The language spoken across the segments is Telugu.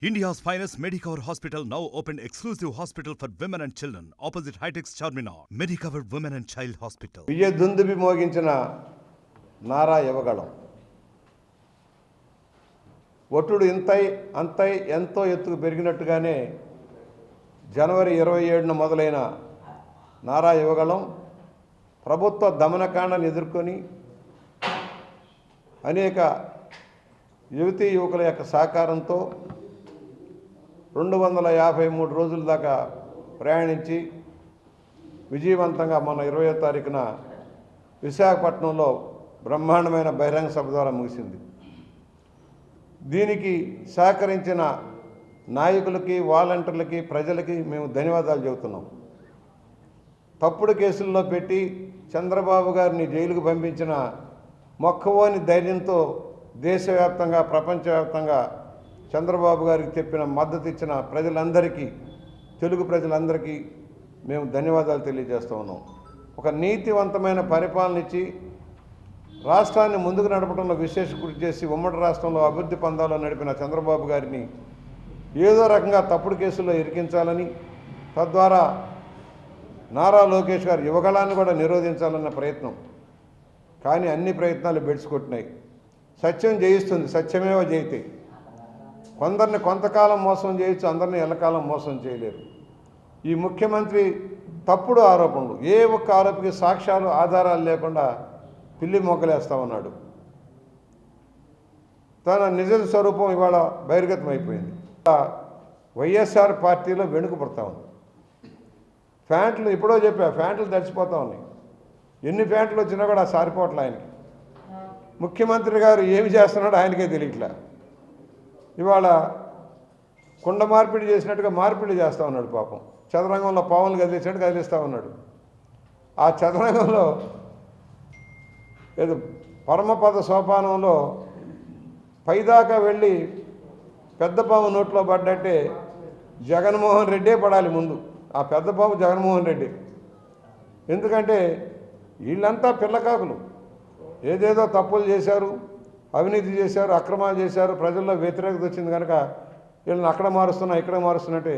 India's finest Medicover Hospital now opened exclusive hospital for women and children opposite High-Tech Charminar. Medicover Women and Child Hospital. విజయదుందుబి మోగించిన Nara Yuvagalam ఒట్టుడు ఇంతై అంతై ఎంతో ఎత్తుకు పెరిగినట్టుగానే జనవరి 27న మొదలైన నారా యువగళం ప్రభుత్వ దమనకాండను ఎదుర్కొని అనేక యువతీ యువకుల యొక్క సహకారంతో 253 రోజుల దాకా ప్రయాణించి విజయవంతంగా మొన్న 20వ తారీఖున విశాఖపట్నంలో బ్రహ్మాండమైన బహిరంగ సభ ద్వారా ముగిసింది. దీనికి సహకరించిన నాయకులకి, వాలంటీర్లకి, ప్రజలకి మేము ధన్యవాదాలు చెబుతున్నాం. తప్పుడు కేసుల్లో పెట్టి చంద్రబాబు గారిని జైలుకు పంపించిన మొక్కవోని ధైర్యంతో దేశవ్యాప్తంగా, ప్రపంచవ్యాప్తంగా చంద్రబాబు గారికి చెప్పిన మద్దతు ఇచ్చిన ప్రజలందరికీ, తెలుగు ప్రజలందరికీ మేము ధన్యవాదాలు తెలియజేస్తూ ఉన్నాం. ఒక నీతివంతమైన పరిపాలన ఇచ్చి రాష్ట్రాన్ని ముందుకు నడపడంలో విశేష కృషి చేసి ఉమ్మడి రాష్ట్రంలో అభివృద్ధి పందాలో నడిపిన చంద్రబాబు గారిని ఏదో రకంగా తప్పుడు కేసుల్లో ఇరికించాలని, తద్వారా నారా లోకేష్ గారు యువగళాన్ని కూడా నిరోధించాలన్న ప్రయత్నం. కానీ అన్ని ప్రయత్నాలు బెడిసికొట్టినాయి. సత్యం జయిస్తుంది, సత్యమేవ జయితే. కొందరిని కొంతకాలం మోసం చేయొచ్చు, అందరినీ ఎల్లకాలం మోసం చేయలేరు. ఈ ముఖ్యమంత్రి తప్పుడు ఆరోపణలు, ఏ ఒక్క ఆరోపణకి సాక్ష్యాలు, ఆధారాలు లేకుండా పిల్లి మొగ్గలేస్తా ఉన్నాడు. తన నిజ స్వరూపం ఇవాళ బహిర్గతం అయిపోయింది. వైఎస్ఆర్ పార్టీలో వెనుకబడతా ఉంది. ఫ్యాంట్లు ఎప్పుడో చెప్పా, ఫ్యాంట్లు తడిచిపోతా ఉన్నాయి. ఎన్ని ఫ్యాంట్లు వచ్చినా కూడా సారిపోవట్లే ఆయనకి. ముఖ్యమంత్రి గారు ఏమి చేస్తున్నాడో ఆయనకే తెలియట్లే. ఇవాళ కుండ మార్పిడి చేసినట్టుగా మార్పిడి చేస్తూ ఉన్నాడు. పాపం చదరంగంలో పావులు కదిలించినట్టు కదిలిస్తూ ఉన్నాడు. ఆ చదరంగంలో ఏదో పరమపద సోపానంలో పైదాకా వెళ్ళి పెద్ద పాము నోట్లో పడ్డట్టే జగన్మోహన్ రెడ్డే పడాలి ముందు. ఆ పెద్ద పాము జగన్మోహన్ రెడ్డి. ఎందుకంటే వీళ్ళంతా పిల్లకాకులు, ఏదేదో తప్పులు చేశారు, అవినీతి చేశారు, అక్రమాలు చేశారు, ప్రజల్లో వ్యతిరేకత వచ్చింది కనుక వీళ్ళని అక్కడ మారుస్తున్నా ఇక్కడ మారుస్తున్నట్టే.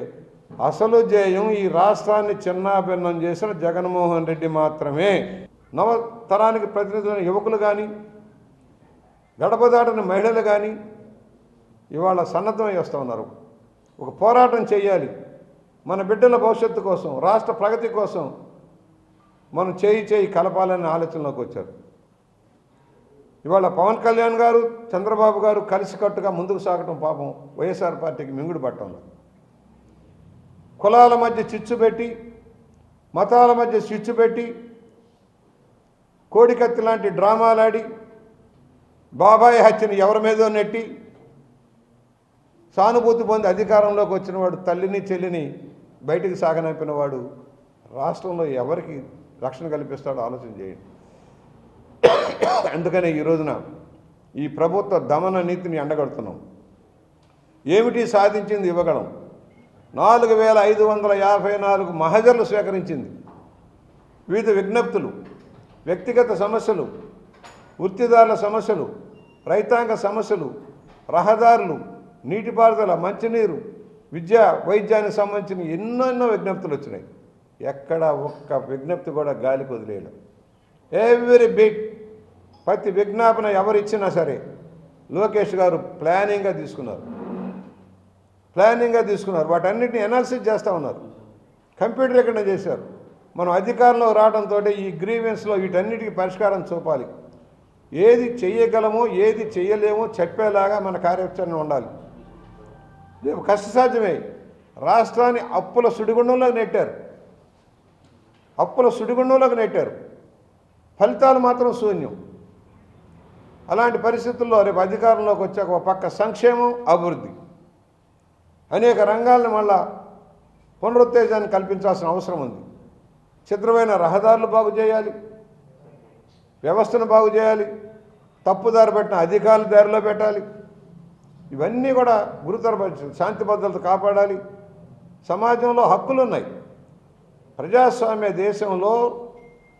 అసలు జయం ఈ రాష్ట్రాన్ని చిన్నాభిన్నం చేసిన జగన్మోహన్ రెడ్డి మాత్రమే. నవతరానికి ప్రతినిధులైన యువకులు కానీ, గడపదాటిన మహిళలు కానీ ఇవాళ సన్నద్ధమై వస్తూ ఉన్నారు. ఒక పోరాటం చేయాలి, మన బిడ్డల భవిష్యత్తు కోసం, రాష్ట్ర ప్రగతి కోసం మనం చేయి కలపాలనే ఆలోచనలోకి వచ్చారు. ఇవాళ పవన్ కళ్యాణ్ గారు, చంద్రబాబు గారు కలిసికట్టుగా ముందుకు సాగటం పాపం వైఎస్ఆర్ పార్టీకి మింగుడు పట్టంలో. కులాల మధ్య చిచ్చు పెట్టి, మతాల మధ్య చిచ్చు పెట్టి, కోడికత్తి లాంటి డ్రామాలాడి, బాబాయ్ హత్యని ఎవరి మీదో నెట్టి సానుభూతి పొంది అధికారంలోకి వచ్చిన వాడు, తల్లిని చెల్లిని బయటికి సాగనంపిన వాడు రాష్ట్రంలో ఎవరికి రక్షణ కల్పిస్తాడో ఆలోచన చేయండి. అందుకనే ఈ రోజున ఈ ప్రభుత్వ దమన నీతిని ఎండగడుతున్నాం. ఏమిటి సాధించింది యువగళం? 4554 మహజర్లు స్వీకరించింది. వివిధ విజ్ఞప్తులు, వ్యక్తిగత సమస్యలు, వృత్తిదారుల సమస్యలు, రైతాంగ సమస్యలు, రహదారులు, నీటిపారుదల, మంచినీరు, విద్య, వైద్యానికి సంబంధించిన ఎన్నెన్నో విజ్ఞప్తులు వచ్చినాయి. ఎక్కడ ఒక్క విజ్ఞప్తి కూడా గాలికి వదిలేయడం. ఎవ్రీ బిట్, ప్రతి విజ్ఞాపన ఎవరిచ్చినా సరే లోకేష్ గారు ప్లానింగ్గా తీసుకున్నారు. వాటన్నిటిని అనాలిసిస్ చేస్తూ ఉన్నారు, కంప్యూటరీకరణ చేశారు. మనం అధికారంలో రావడంతో ఈ గ్రీవెన్స్లో వీటన్నిటికీ పరిష్కారం చూపాలి. ఏది చేయగలమో, ఏది చేయలేమో చెప్పేలాగా మన కార్యాచరణ ఉండాలి. కష్టసాధ్యమే. రాష్ట్రాన్ని అప్పుల సుడిగుండంలోకి నెట్టారు. ఫలితాలు మాత్రం శూన్యం. అలాంటి పరిస్థితుల్లో రేపు అధికారంలోకి వచ్చాక ఒక పక్క సంక్షేమం, అభివృద్ధి, అనేక రంగాలను మళ్ళా పునరుత్తేజాన్ని కల్పించాల్సిన అవసరం ఉంది. చిత్రమైన రహదారులు బాగు చేయాలి, వ్యవస్థను బాగు చేయాలి, తప్పుదారి పెట్టిన అధికారులు దారిలో పెట్టాలి. ఇవన్నీ కూడా గురుతర పరిస్థితులు. శాంతి భద్రత కాపాడాలి. సమాజంలో హక్కులు ఉన్నాయి. ప్రజాస్వామ్య దేశంలో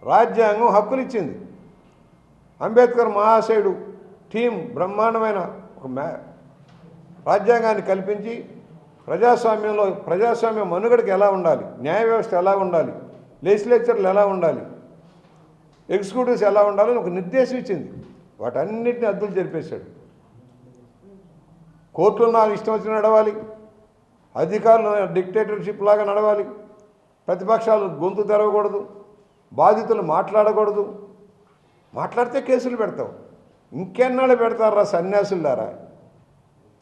రాజ్యాంగం హక్కులు ఇచ్చింది. అంబేద్కర్ మహాశయుడు టీం బ్రహ్మాండమైన ఒక రాజ్యాంగాన్ని కల్పించి ప్రజాస్వామ్య మనుగడకి ఎలా ఉండాలి, న్యాయ వ్యవస్థ ఎలా ఉండాలి, లెజిస్లేచర్లు ఎలా ఉండాలి, ఎగ్జిక్యూటివ్స్ ఎలా ఉండాలని ఒక నిర్దేశం ఇచ్చింది. వాటన్నిటిని అద్దులు జరిపేశాడు. కోర్టులు నాకు ఇష్టం వచ్చి నడవాలి, అధికారులు డిక్టేటర్షిప్ లాగా నడవాలి, ప్రతిపక్షాలు గొంతు తెరవకూడదు, బాధితులు మాట్లాడకూడదు. మాట్లాడితే కేసులు పెడతావు. ఇంకెన్నాళ్ళు పెడతారా సన్యాసులారా?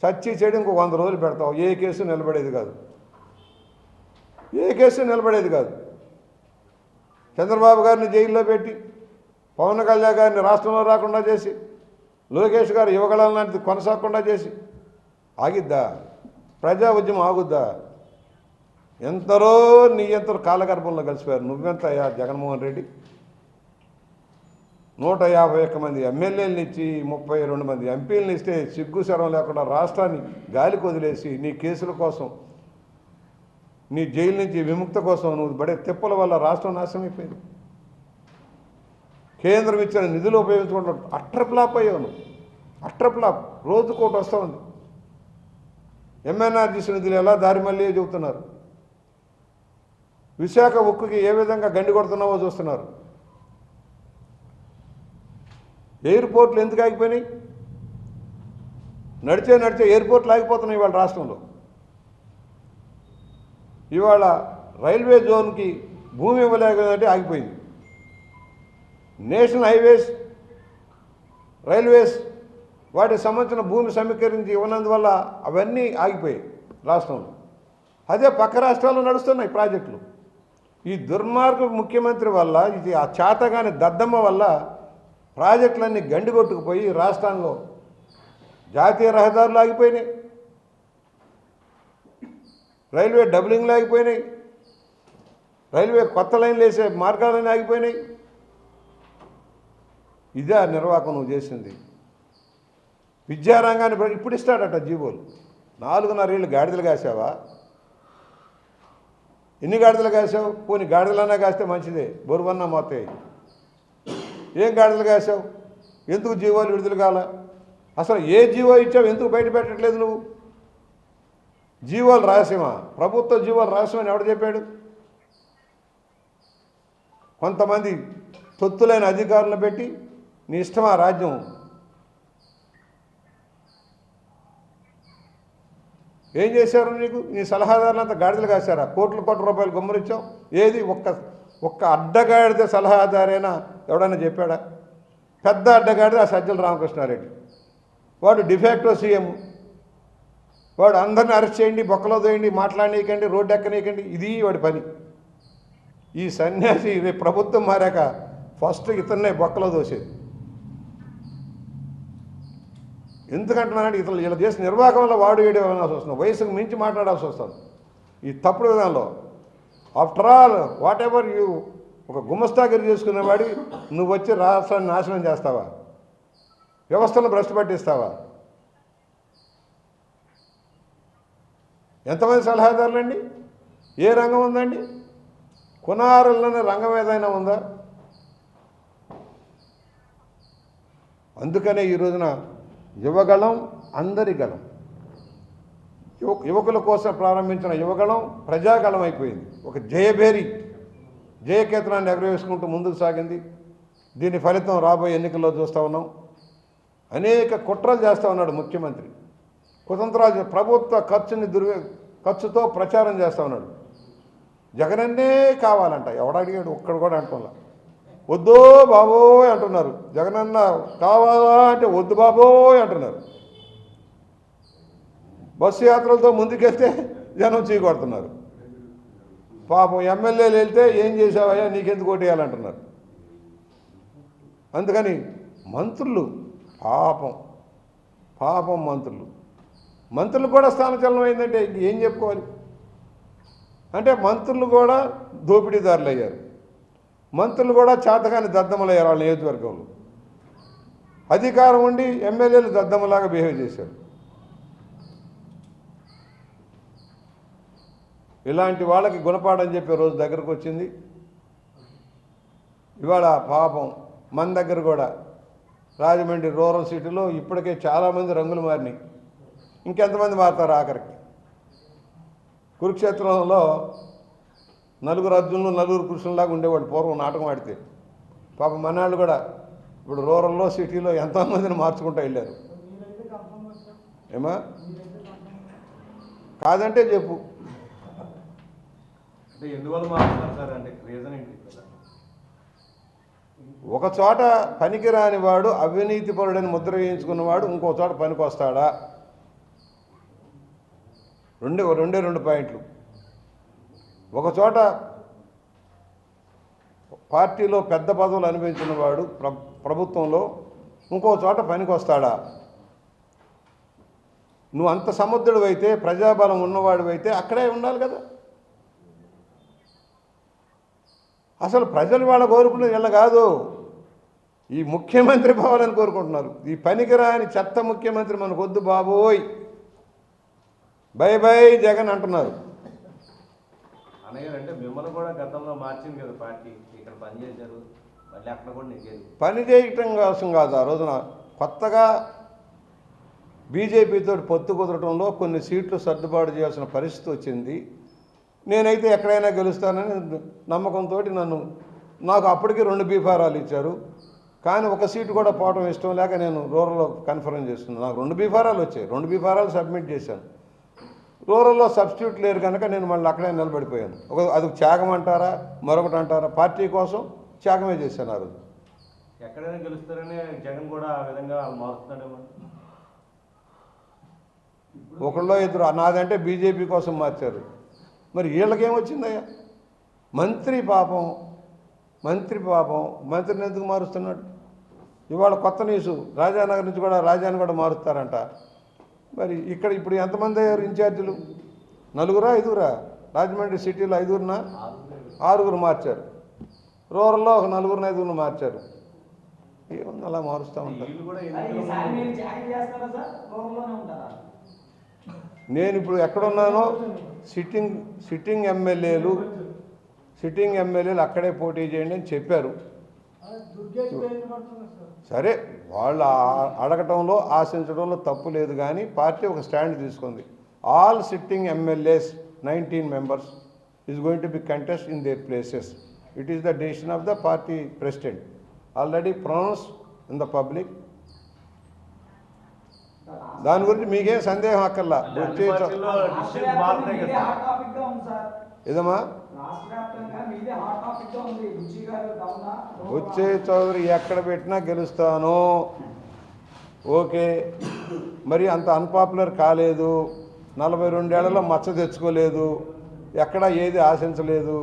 చచ్చి చెడు ఇంకో 100 రోజులు పెడతావు. ఏ కేసు నిలబడేది కాదు, ఏ కేసు నిలబడేది కాదు. చంద్రబాబు గారిని జైల్లో పెట్టి, పవన్ కళ్యాణ్ గారిని రాష్ట్రంలో రాకుండా చేసి, లోకేష్ గారు యువగళం లాంటిది కొనసాగకుండా చేసి ఆగిద్దా? ప్రజా ఉద్యమం ఆగుద్దా? ఎంతరో నీ ఎంతరో కాలగర్భంలో కలిసిపోయారు. నువ్వెంత జగన్మోహన్ రెడ్డి? 151 మంది ఎమ్మెల్యేలను ఇచ్చి 32 మంది ఎంపీలను ఇస్తే సిగ్గు శరం లేకుండా రాష్ట్రాన్ని గాలికి వదిలేసి నీ కేసుల కోసం, నీ జైలు నుంచి విముక్త కోసం నువ్వు పడే తిప్పల వల్ల రాష్ట్రం నాశనం అయిపోయింది. కేంద్రం ఇచ్చిన నిధులు ఉపయోగించుకుంటూ అట్రప్లాప్ అయ్యావు నువ్వు. అట్రప్లాప్ రోజుకోటి వస్తూ ఉంది. ఎంఎన్ఆర్జీసీ నిధులు ఎలా దారి మళ్ళీ చెబుతున్నారు. విశాఖ ఉక్కుకి ఏ విధంగా గండి కొడుతున్నావో చూస్తున్నారు. ఎయిర్పోర్ట్లు ఎందుకు ఆగిపోయినాయి? నడిచే ఎయిర్పోర్ట్లు ఆగిపోతున్నాయి ఇవాళ రాష్ట్రంలో. ఇవాళ రైల్వే జోన్కి భూమి ఇవ్వలేకపోయిందంటే ఆగిపోయింది. నేషనల్ హైవేస్, రైల్వేస్ వాటికి సంబంధించిన భూమి సమీకరించి ఇవ్వనందువల్ల అవన్నీ ఆగిపోయాయి రాష్ట్రంలో. అదే పక్క రాష్ట్రాల్లో నడుస్తున్నాయి ప్రాజెక్టులు. ఈ దుర్మార్గ ముఖ్యమంత్రి వల్ల, ఇది ఆ చేతగాని దద్దమ్మ వల్ల ప్రాజెక్టులన్నీ గండి కొట్టుకుపోయి రాష్ట్రంలో జాతీయ రహదారులు ఆగిపోయినాయి, రైల్వే డబ్లింగ్లు ఆగిపోయినాయి, రైల్వే కొత్త లైన్లు వేసే మార్గాలన్నీ ఆగిపోయినాయి. ఇదే నిర్వాహకం నువ్వు చేసింది. విద్యారంగాన్ని ఇప్పుడు ఇస్తాడట జీవోలు. 4.5 ఏళ్ళు గాడిదలు కాసావా? ఎన్ని గాడిదలు కాసావు? పోనీ గాడిదలన్నా కాస్తే మంచిదే, బొరువన్నా మోతాయి. ఏం గాడిదలు కాసావు? ఎందుకు జీవోలు విడుదల కాల? అసలు ఏ జీవో ఇచ్చావు? ఎందుకు బయట పెట్టట్లేదు నువ్వు? జీవోలు రహస్యమా? ప్రభుత్వ జీవోలు రహస్యమని ఎవడు చెప్పాడు? కొంతమంది తొత్తులైన అధికారులను పెట్టి నీ ఇష్టమా రాజ్యం? ఏం చేశారు నీకు? నీ సలహాదారులంతా గాడిదలు కాశారా? కోట్ల రూపాయలు గుమ్మరిచ్చావు. ఏది ఒక్క అడ్డగాడిద సలహాదారైనా ఎవడన్నా చెప్పాడా? పెద్ద అడ్డగాడిద ఆ సజ్జల రామకృష్ణారెడ్డి. వాడు డిఫాక్టో సీఎం. వాడు అందరిని అరెస్ట్ చేయండి, బొక్కలో తోయండి, మాట్లాడనీయకండి, రోడ్డు ఎక్కనీయకండి, ఇది వాడి పని. ఈ సన్యాసి రేపు ప్రభుత్వం మారాక ఫస్ట్ ఇతన్నే బొక్కలో దోసేది. ఎందుకంటున్నానంటే ఇతరులు ఇలా చేసిన నిర్వాహకం వల్ల వాడు ఏడు అనాల్సి వస్తుంది, వయసుకు మించి మాట్లాడాల్సి వస్తుంది ఈ తప్పుడు విధానంలో. After all what ever you ఒక గుమస్తాగిరి చేసుకునేవాడి నువ్వు వచ్చి రాష్ట్రాన్ని నాశనం చేస్తావా? వ్యవస్థను భ్రష్టు పట్టిస్తావా? ఎంతమంది సలహాదారులండి? ఏ రంగం ఉందండి? కునారుల్లోనే రంగం ఏదైనా ఉందా? అందుకనే ఈ రోజున యువగళం అందరి గళం, యువకుల కోసం ప్రారంభించిన యువగళం ప్రజాగళం అయిపోయింది. ఒక జయకేతనాన్ని ఎగరవేసుకుంటూ ముందుకు సాగింది. దీని ఫలితం రాబోయే ఎన్నికల్లో చూస్తూ ఉన్నాం. అనేక కుట్రలు చేస్తూ ఉన్నాడు ముఖ్యమంత్రి. కుతంత్రాలు, ప్రభుత్వ ఖర్చుతో ప్రచారం చేస్తూ ఉన్నాడు. జగనన్నే కావాలంట. ఎవడడిగాడు? ఒక్కడు కూడా అంటున్నా. వద్దో బాబోయ్ అంటున్నారు. జగనన్న కావాలా అంటే వద్దు బాబోయ్ అంటున్నారు. బస్సు యాత్రలతో ముందుకెళ్తే జనం చీకొడుతున్నారు. పాపం ఎమ్మెల్యేలు వెళ్తే ఏం చేసావయ్యా, నీకెందుకు ఓటేయాలంటున్నారు. అందుకని మంత్రులు పాపం మంత్రులు కూడా స్థానచలనం అయిందంటే ఏం చెప్పుకోవాలి? అంటే మంత్రులు కూడా దోపిడీదారులు అయ్యారు. మంత్రులు కూడా చేతగాని దద్దమ్మలయ్యారు వాళ్ళ నియోజకవర్గంలో. అధికారం ఉండి ఎమ్మెల్యేలు దద్దమ్మలాగా బిహేవ్ చేశారు. ఇలాంటి వాళ్ళకి గుణపాఠం చెప్పే రోజు దగ్గరకు వచ్చింది. ఇవాళ పాపం మన దగ్గర కూడా రాజమండ్రి రూరల్ సిటీలో ఇప్పటికే చాలామంది రంగులు మారినాయి. ఇంకెంతమంది మారుతారు ఆఖరికి? కురుక్షేత్రంలో నలుగురు అర్జునులు నలుగురు కృష్ణులాగా ఉండేవాడు పూర్వం నాటకం ఆడితే. పాప మనాళ్ళు కూడా ఇప్పుడు రూరల్లో సిటీలో ఎంతోమందిని మార్చుకుంటూ వెళ్ళారు. ఏమా కాదంటే చెప్పు. ఎందువల్ల మారుతున్నారు సార్? అంటే రీజన్ ఏంటి? ఒక చోట పనికిరాని వాడు అవినీతిపరుడని ముద్ర వేయించుకున్నవాడు ఇంకో చోట పనికి వస్తాడా? రెండు పాయింట్లు. ఒక చోట పార్టీలో పెద్ద పదవులు అనిపించిన వాడు ప్రభుత్వంలో ఇంకో చోట పనికి వస్తాడా? నువ్వు అంత సముద్రుడు అయితే, ప్రజాబలం ఉన్నవాడు అయితే అక్కడే ఉండాలి కదా. అసలు ప్రజలు వాళ్ళ కోరుకునేది ఇలా కాదు, ఈ ముఖ్యమంత్రి పోవాలని కోరుకుంటున్నారు. ఈ పనికిరాని చెత్త ముఖ్యమంత్రి మనకు వద్దు బాబోయ్, బై బై జగన్ అంటున్నారు. అంటే మిమ్మల్ని కూడా గతంలో మార్చింది కదా పార్టీ, ఇక్కడ పనిచేశారు, మళ్ళీ అక్కడ కూడా నెగ్గారు. పని చేయటం కోసం కాదు, ఆ రోజున కొత్తగా బీజేపీతో పొత్తు కుదరటంలో కొన్ని సీట్లు సర్దుబాటు చేయాల్సిన పరిస్థితి వచ్చింది. నేనైతే ఎక్కడైనా గెలుస్తానని నమ్మకంతో నాకు అప్పటికి 2 బీఫారాలు ఇచ్చారు. కానీ ఒక సీటు కూడా పోవడం ఇష్టం లేక నేను రూరల్లో కన్ఫర్మ్ చేస్తున్నాను. నాకు 2 బీఫారాలు వచ్చాయి, 2 బీఫారాలు సబ్మిట్ చేశాను. రూరల్లో సబ్స్టిట్యూట్ లేరు కనుక నేను మళ్ళీ అక్కడే నిలబడిపోయాను. అది త్యాగం అంటారా మరొకటి అంటారా? పార్టీ కోసం త్యాగమే చేశాను ఆ రోజు. ఎక్కడైనా గెలుస్తారని జగన్ కూడా ఆ విధంగా మారుతున్నాడేమో. ఒకళ్ళో ఇద్దరు నాదంటే బీజేపీ కోసం మార్చారు. మరి వీళ్ళకేమొచ్చిందయ్యా? మంత్రిని ఎందుకు మారుస్తున్నాడు? ఇవాళ కొత్త న్యూసు, రాజానగర్ నుంచి కూడా రాజాని కూడా మారుస్తారంట. మరి ఇక్కడ ఇప్పుడు ఎంతమంది అయ్యారు ఇన్ఛార్జీలు? 4 5 రాజమండ్రి సిటీలో 5 6 మార్చారు. రూరల్లో ఒక 4 5 మార్చారు. ఏముంది అలా మారుస్తూ ఉంటారు. నేను ఇప్పుడు ఎక్కడున్నానో సిట్టింగ్ ఎమ్మెల్యేలు అక్కడే పోటీ చేయండి అని చెప్పారు. సరే, వాళ్ళు అడగటంలో ఆశించడంలో తప్పు లేదు, కానీ పార్టీ ఒక స్టాండ్ తీసుకుంది. All sitting MLAs 19 members is going to be contest in their places. It is the decision of the party president, already pronounce in the public. దాని గురించి మీకేం సందేహం అక్కర్లా. ఏదమ్మా వచ్చే చౌదరి ఎక్కడ పెట్టినా గెలుస్తాను, ఓకే. మరి అంత అన్పాపులర్ కాలేదు, 42 ఏళ్లలో మచ్చ తెచ్చుకోలేదు, ఎక్కడ ఏది ఆశించలేదు,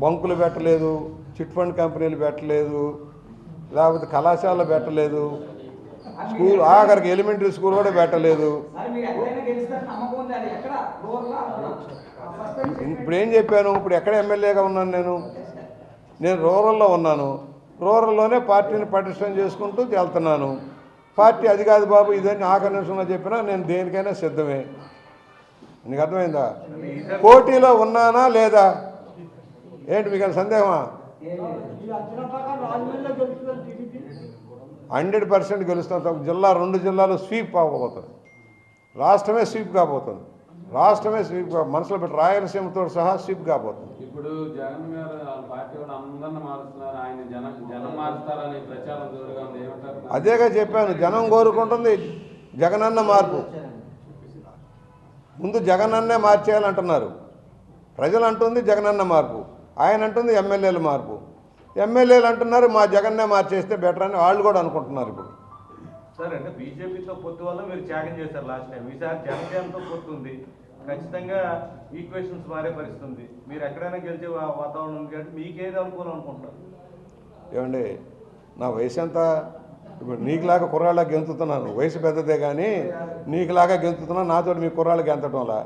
బంకులు పెట్టలేదు, చిట్ ఫండ్ కంపెనీలు పెట్టలేదు, లేకపోతే కళాశాలలు పెట్టలేదు, స్కూల్ ఆఖరికి ఎలిమెంటరీ స్కూల్ కూడా పెట్టలేదు. ఇప్పుడు ఏం చెప్పాను? ఇప్పుడు ఎక్కడ ఎమ్మెల్యేగా ఉన్నాను? నేను రూరల్లో ఉన్నాను. రూరల్లోనే పార్టీని పటిష్టం చేసుకుంటూ వెళ్తున్నాను. పార్టీ అది కాదు బాబు ఇదని ఆఖరి నిమిషంలో చెప్పినా నేను దేనికైనా సిద్ధమే. నీకు అర్థమైందా? పోటీలో ఉన్నానా లేదా ఏంటి మీకు సందేహమా? 100% గెలుస్తాం. జిల్లా 2 జిల్లాలు స్వీప్ అవ్వబోతుంది. రాష్ట్రమే స్వీప్ కాబోతుంది. మనసులో పెట్టి రాయలసీమతో సహా స్వీప్ కాబోతుంది. ఇప్పుడు జగన్ గారు పార్టీ వాళ్ళు అందరిని మారుస్తున్నారు, ఆయన జనం మారుస్తారని ప్రచారం జోరుగా ఉంది, ఏమంటారు? అదేగా చెప్పాను, జనం కోరుకుంటుంది జగనన్న మార్పు. ముందు జగనన్నే మార్చేయాలంటున్నారు ప్రజలు, అంటుంది జగనన్న మార్పు, ఆయన అంటుంది ఎమ్మెల్యేల మార్పు. ఎమ్మెల్యేలు అంటున్నారు మా జగన్నే మార్చేస్తే బెటర్ అని వాళ్ళు కూడా అనుకుంటున్నారు. ఇప్పుడు సార్ అంటే బీజేపీతో పొత్తు వల్ల మీరు త్యాగం చేశారు లాస్ట్ టైం, ఈసారి జనసేనతో పొత్తు ఉంది, ఖచ్చితంగా ఈక్వేషన్స్ మారే పరిస్థితుంది. మీరు ఎక్కడైనా గెలిచే వాతావరణం ఉంది కాబట్టి మీకేది అనుకూలం అనుకుంటారు? ఏమండి, నా వయసు ఎంత? ఇప్పుడు నీకులాగా కుర్రాళ్ళకి గెంతుతున్నాను, వయసు పెద్దదే కానీ నీకులాగా గెంతుతున్నాను. నాతో మీ కుర్రాళ్ళకి గెంతటంలా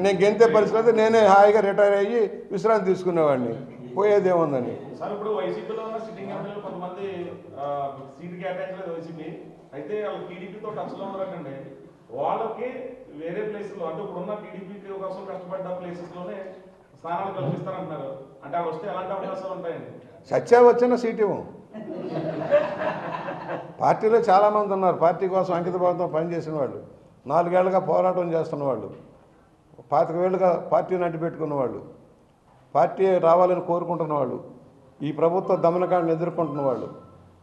నేను గెంతే పరిస్థితి నేనే హాయిగా రిటైర్ అయ్యి విశ్రాంతి తీసుకునేవాడిని, పోయేదేముందని. సార్ ఇప్పుడు వైసీపీలో ఉన్న సిట్టింగ్ ఎమ్మెల్యేలు కొంతమంది సీట్ కేటాయించలేదు వైసీపీ, అయితే వాళ్ళు టీడీపీతో టచ్లో ఉన్నారంటే వాళ్ళకి వేరే ప్లేసెస్లో అంటే ఇప్పుడున్న టీడీపీ కోసం కష్టపడ్డ ప్లేసెస్లోనే స్థానాలు కల్పిస్తారంటున్నారు. అంటే అవి వస్తే ఎలాంటి అవకాశాలు ఉంటాయండి? సత్యా వచ్చిన సీటు పార్టీలో చాలామంది ఉన్నారు, పార్టీ కోసం అంకితభావంతో పనిచేసిన వాళ్ళు. 4 ఏళ్ళుగా పోరాటం చేస్తున్న వాళ్ళు, 25 ఏళ్ళుగా పార్టీని అడ్డుపెట్టుకున్న వాళ్ళు, పార్టీ రావాలని కోరుకుంటున్న వాళ్ళు, ఈ ప్రభుత్వ దమనకాండను ఎదుర్కొంటున్న వాళ్ళు,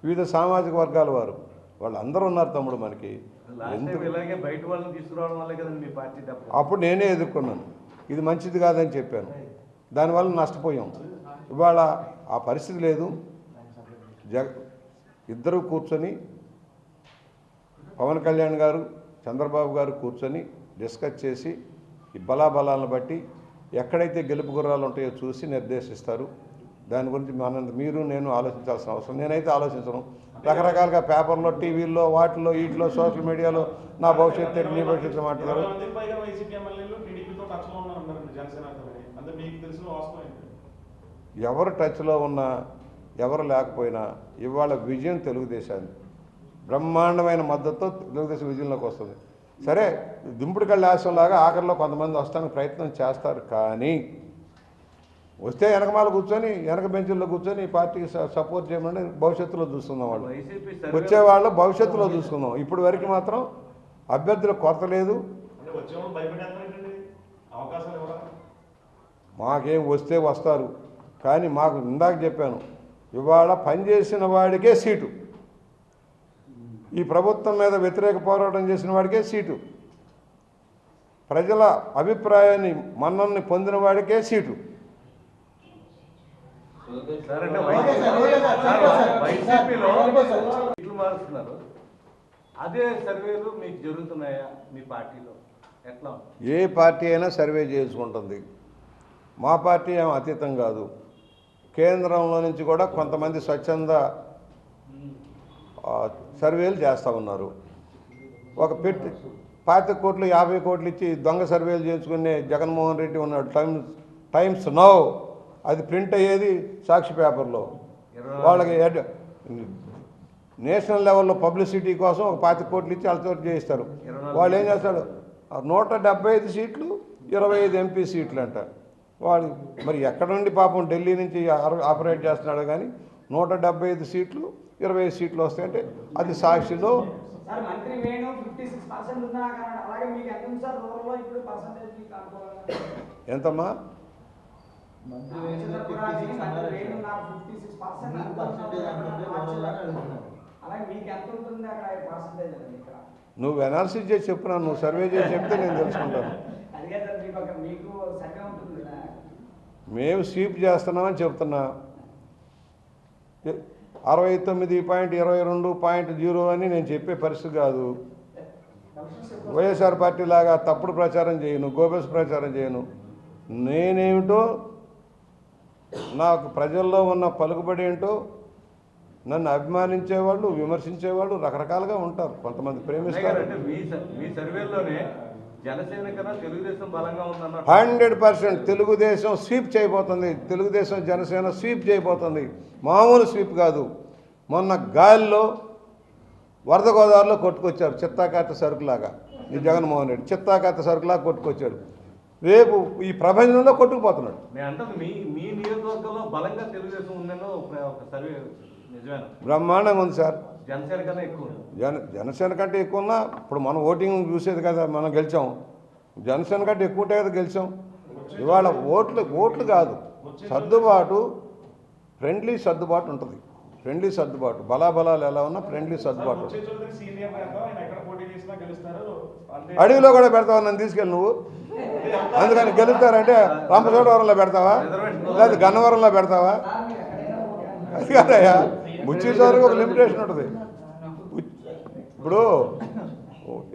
వివిధ సామాజిక వర్గాల వారు, వాళ్ళందరూ ఉన్నారు తమ్ముడు మనకి. లాస్ట్ టైం ఇలాగే బయట వాళ్ళని తీసుకురావడం వల్లే కదండి మీ పార్టీ దెబ్బ. అప్పుడు నేనే ఎదుర్కొన్నాను, ఇది మంచిది కాదని చెప్పాను, దానివల్ల నష్టపోయాం. ఇవాళ ఆ పరిస్థితి లేదు. ఇద్దరూ కూర్చొని, పవన్ కళ్యాణ్ గారు, చంద్రబాబు గారు కూర్చొని డిస్కస్ చేసి ఈ బలాబలాలను బట్టి ఎక్కడైతే గెలుపు గుర్రాలు ఉంటాయో చూసి నిర్దేశిస్తారు. దాని గురించి మీరు నేను ఆలోచించాల్సిన అవసరం, నేనైతే ఆలోచించను. రకరకాలుగా పేపర్లో, టీవీల్లో, వాటిలో, వీటిలో, సోషల్ మీడియాలో నా భవిష్యత్తు నీ భవిష్యత్తు మాట్లాడారు. ఎవరు టచ్లో ఉన్నా ఎవరు లేకపోయినా ఇవాళ విజయం తెలుగుదేశాన్ని, బ్రహ్మాండమైన మద్దతుతో తెలుగుదేశం విజయంలోకి వస్తుంది. సరే, దింపుడు కళ్ళ ఆశంలాగా ఆఖరిలో కొంతమంది వస్తానికి ప్రయత్నం చేస్తారు, కానీ వస్తే వెనకమాల కూర్చొని వెనక బెంచుల్లో కూర్చొని ఈ పార్టీకి సపోర్ట్ చేయమని భవిష్యత్తులో చూసుకుందాం. వాళ్ళు వచ్చేవాళ్ళు భవిష్యత్తులో చూసుకుందాం. ఇప్పుడు వరకు మాత్రం అభ్యర్థుల కొరత లేదు. మాకేం వస్తే వస్తారు, కానీ మాకు ఇందాక చెప్పాను, ఇవాళ పనిచేసిన వాడికే సీటు, ఈ ప్రభుత్వం మీద వ్యతిరేక పోరాటం చేసిన వాడికే సీటు, ప్రజల అభిప్రాయాన్ని మన్నల్ని పొందిన వాడికే సీటు. వైసీపీలో సీట్లు మారుస్తున్నారు, అదే సర్వేలు మీకు జరుగుతున్నాయా మీ పార్టీలో? ఎట్లా? ఏ పార్టీ అయినా సర్వే చేసుకుంటుంది, మా పార్టీ ఏం అతీతం కాదు. కేంద్రంలో నుంచి కూడా కొంతమంది స్వచ్ఛంద సర్వేలు చేస్తూ ఉన్నారు. ఒక పెట్టి 25 కోట్లు 50 కోట్లు ఇచ్చి దొంగ సర్వేలు చేసుకునే జగన్మోహన్ రెడ్డి ఉన్నాడు. టైమ్స్ నౌ అది ప్రింట్ అయ్యేది సాక్షి పేపర్లో. వాళ్ళకి నేషనల్ లెవెల్లో పబ్లిసిటీ కోసం ఒక 25 కోట్లు ఇచ్చి వాళ్ళతో చేయిస్తారు. వాళ్ళు ఏం చేస్తాడు, 175 సీట్లు 25 ఎంపీ సీట్లు అంట. వాడు మరి ఎక్కడ నుండి పాపం ఢిల్లీ నుంచి ఆపరేట్ చేస్తున్నాడు, కానీ 175 సీట్లు 20 సీట్లు వస్తాయంటే అది సాక్షిలో. ఎంతమ్మా? నువ్వు అనాలిసిస్ చేసి చెప్పున్నా, నువ్వు సర్వే చేసి చెప్తే నేను తెలుసుకుంటాను. మేము స్వీప్ చేస్తున్నామని చెప్తున్నా. 69.22.0 అని నేను చెప్పే పరిస్థితి కాదు. వైఎస్ఆర్ పార్టీ లాగా తప్పుడు ప్రచారం చేయను, గోబెల్స్ ప్రచారం చేయను. నేనేమిటో, నాకు ప్రజల్లో ఉన్న పలుకుబడి ఏంటో, నన్ను అభిమానించేవాళ్ళు, విమర్శించేవాళ్ళు రకరకాలుగా ఉంటారు. కొంతమంది ప్రేమిస్తారు. 100% తెలుగుదేశం స్వీప్ చేయబోతుంది. తెలుగుదేశం జనసేన స్వీప్ చేయబోతుంది. మామూలు స్వీప్ కాదు. మొన్న గాలిలో వరద గోదావరిలో కొట్టుకొచ్చారు చిత్తాకాత సరుకులాగా. ఈ జగన్మోహన్ రెడ్డి చిత్తాకాత సరుకులాగా కొట్టుకొచ్చాడు. రేపు ఈ ప్రపంచంలో కొట్టుకుపోతున్నాడు. బ్రహ్మాండంగా ఉంది సార్. జనసేన కంటే ఎక్కువ ఉన్నా, ఇప్పుడు మనం ఓటింగ్ చూసేది కదా, మనం గెలిచాం. జనసేన కంటే ఎక్కువ ఉంటే కదా గెలిచాం. ఇవాళ ఓట్లు కాదు, సర్దుబాటు, ఫ్రెండ్లీ సర్దుబాటు ఉంటుంది. ఫ్రెండ్లీ సర్దుబాటు, బలాబలాలు ఎలా ఉన్నా ఫ్రెండ్లీ సర్దుబాటు. అడవిలో కూడా పెడతావా నన్ను తీసుకెళ్ళి నువ్వు? అందుకని గెలుస్తారంటే రంపచోడవరంలో పెడతావా, లేదా గన్నవరంలో పెడతావా? అది కాదయ్యా, ముచ్చేసరికి ఒక లిమిటేషన్ ఉంటుంది. ఇప్పుడు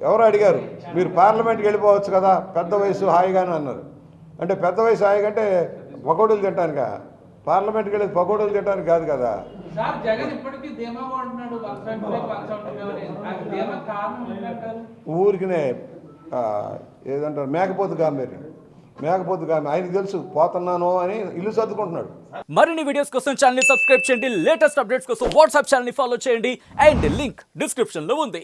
ఎవరు అడిగారు, మీరు పార్లమెంట్కి వెళ్ళిపోవచ్చు కదా, పెద్ద వయసు హాయిగానే అన్నారు. అంటే పెద్ద వయసు హాయిగా అంటే పకోడీలు తింటానుగా, పార్లమెంట్కి వెళ్ళేది పకోడీలు తినడానికి కాదు కదా. ఊరికినే ఏదంటారు, మేకపోతు గాంభీర్యం. ఆయనకు తెలుసు పోతున్నాను అని ఇల్లు సర్దుకుంటున్నాడు. మరిన్ని వీడియోస్ కోసం ఛానల్ ని సబ్స్క్రైబ్ చేయండి. లేటెస్ట్ అప్డేట్స్ కోసం వాట్సాప్ ఛానల్ ని ఫాలో చేయండి. అండ్ లింక్ డిస్క్రిప్షన్ లో ఉంది.